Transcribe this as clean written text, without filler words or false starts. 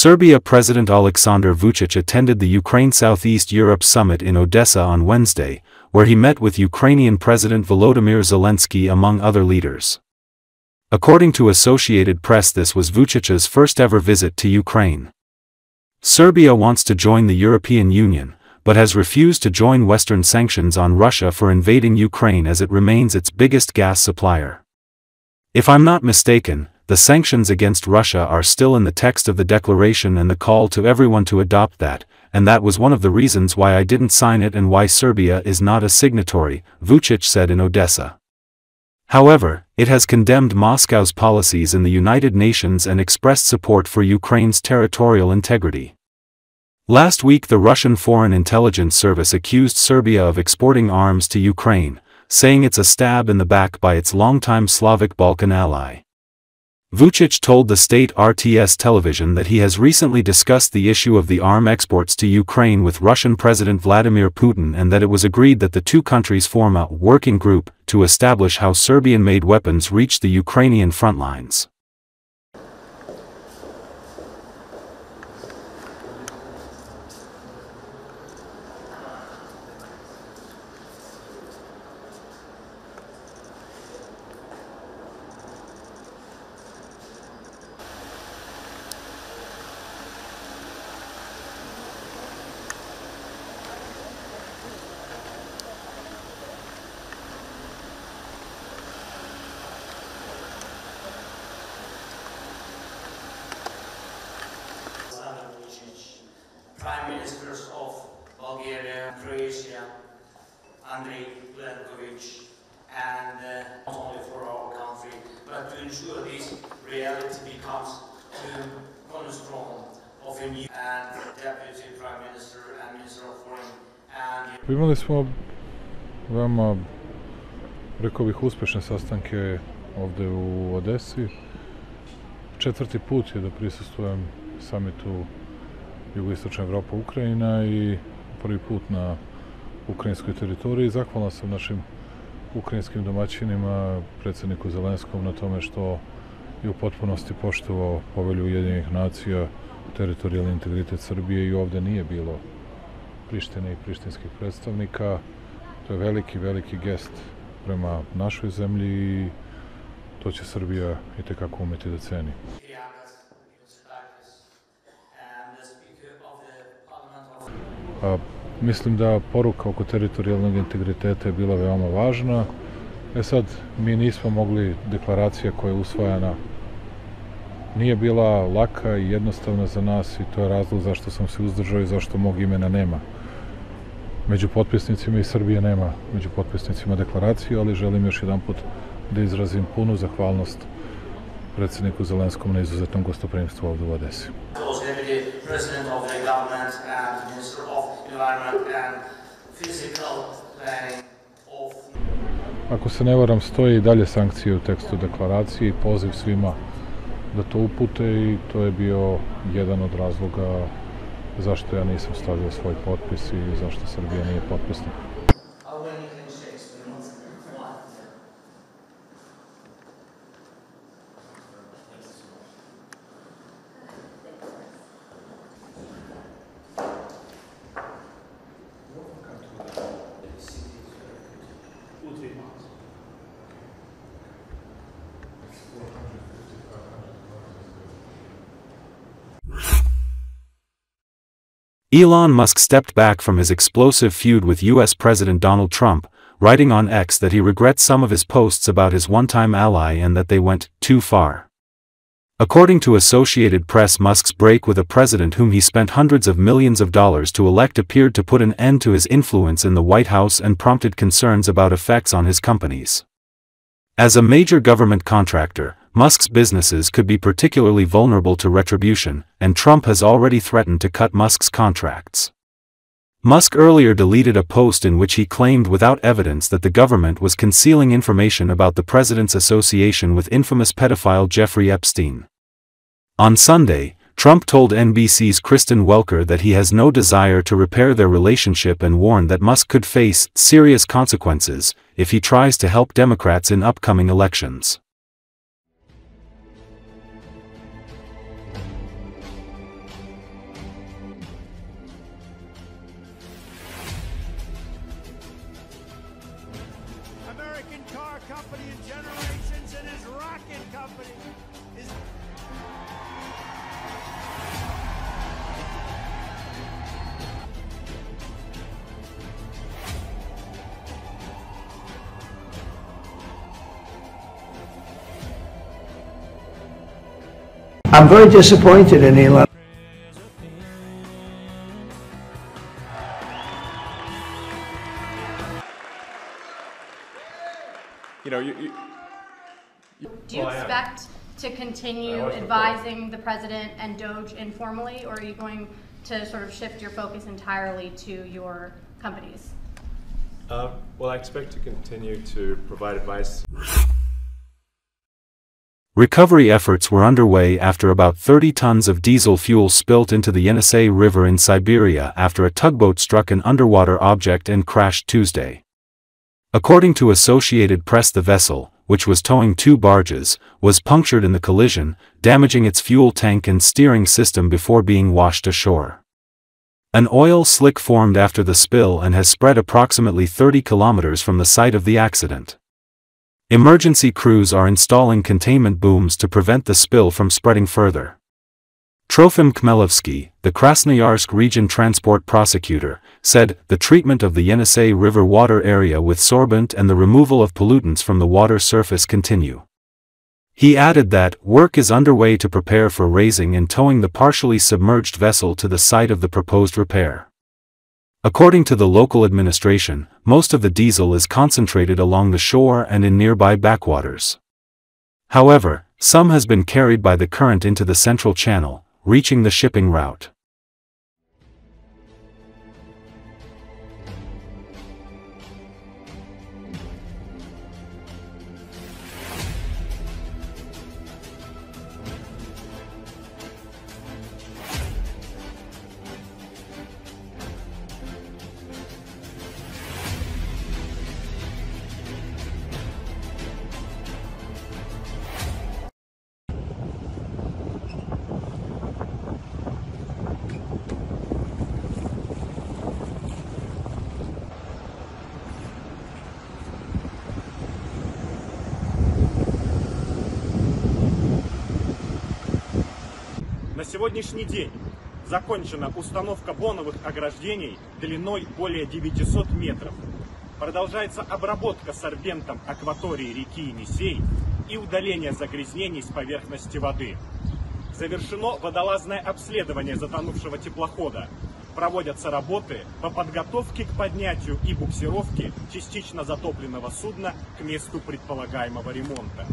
Serbia President Aleksandar Vucic attended the Ukraine Southeast Europe Summit in Odesa on Wednesday, where he met with Ukrainian President Volodymyr Zelenskyy among other leaders. According to Associated Press, this was Vucic's first-ever visit to Ukraine. Serbia wants to join the European Union, but has refused to join Western sanctions on Russia for invading Ukraine as it remains its biggest gas supplier. If I'm not mistaken, the sanctions against Russia are still in the text of the declaration and the call to everyone to adopt that, and that was one of the reasons why I didn't sign it and why Serbia is not a signatory, Vucic said in Odesa. However, it has condemned Moscow's policies in the United Nations and expressed support for Ukraine's territorial integrity. Last week the Russian Foreign Intelligence Service accused Serbia of exporting arms to Ukraine, saying it's a stab in the back by its longtime Slavic Balkan ally. Vucic told the state RTS television that he has recently discussed the issue of the arm exports to Ukraine with Russian President Vladimir Putin and that it was agreed that the two countries form a working group to establish how Serbian-made weapons reach the Ukrainian front lines. Prime Ministers of Bulgaria, Croatia, Andrei Plenković, and not only for our country, but to ensure this reality becomes the cornerstone of a new and Deputy Prime Minister and Minister of Foreign and... Imali smo veoma, rekao bih, uspešne sastanke ovde u Odesi. Četvrti put je da prisustvujem samitu Jugoistočna Evropa Ukrajina i prvi put na ukrajinskoj teritoriji. Zahvalan sam našim ukrajinskim domaćinima, predsjedniku Zelenskom, na tome što je u potpunosti poštovao povelju Ujedinjenih nacija, teritorijalni integritet Srbije i ovde nije bilo Prištine i prištinskih predstavnika. To je veliki, veliki gest prema našoj zemlji i to će Srbija itekako umeti da ceni. Mislim da poruka oko teritorijalnog integriteta je bila veoma važna. Sad, mi nismo mogli, deklaracija koja je usvajana nije bila laka i jednostavna za nas i to je razlog zašto sam se uzdržao i zašto mog imena nema. Među potpisnicima i Srbije nema među potpisnicima deklaracije, ali želim još jedan put da izrazim punu zahvalnost predsjedniku Zelenskom na izuzetnom gostoprimstvu ovdje u Odesi. Ako se ne varam, stoje i dalje sankcije u tekstu deklaracije i poziv svima da to upute i to je bio jedan od razloga zašto ja nisam stavio svoj potpis i zašto Srbija nije potpisnik. Elon Musk stepped back from his explosive feud with U.S. President Donald Trump, writing on X that he regrets some of his posts about his one-time ally and that they went too far. According to Associated Press, Musk's break with a president whom he spent hundreds of millions of dollars to elect appeared to put an end to his influence in the White House and prompted concerns about effects on his companies. As a major government contractor, Musk's businesses could be particularly vulnerable to retribution, and Trump has already threatened to cut Musk's contracts. Musk earlier deleted a post in which he claimed without evidence that the government was concealing information about the president's association with infamous pedophile Jeffrey Epstein. On Sunday, Trump told NBC's Kristen Welker that he has no desire to repair their relationship and warned that Musk could face serious consequences if he tries to help Democrats in upcoming elections. I'm very disappointed in Elon. You know, do you expect to continue advising the president and Doge informally, or are you going to sort of shift your focus entirely to your companies? well, I expect to continue to provide advice. Recovery efforts were underway after about 30 tons of diesel fuel spilt into the Yenisei River in Siberia after a tugboat struck an underwater object and crashed Tuesday. According to Associated Press, the vessel, which was towing 2 barges, was punctured in the collision, damaging its fuel tank and steering system before being washed ashore. An oil slick formed after the spill and has spread approximately 30 kilometers from the site of the accident. Emergency crews are installing containment booms to prevent the spill from spreading further. Trofim Khmelevsky, the Krasnoyarsk region transport prosecutor, said the treatment of the Yenisei River water area with sorbent and the removal of pollutants from the water surface continue. He added that work is underway to prepare for raising and towing the partially submerged vessel to the site of the proposed repair. According to the local administration, most of the diesel is concentrated along the shore and in nearby backwaters. However, some has been carried by the current into the central channel, reaching the shipping route. На сегодняшний день закончена установка боновых ограждений длиной более 900 метров. Продолжается обработка сорбентом акватории реки Енисей и удаление загрязнений с поверхности воды. Завершено водолазное обследование затонувшего теплохода. Проводятся работы по подготовке к поднятию и буксировке частично затопленного судна к месту предполагаемого ремонта.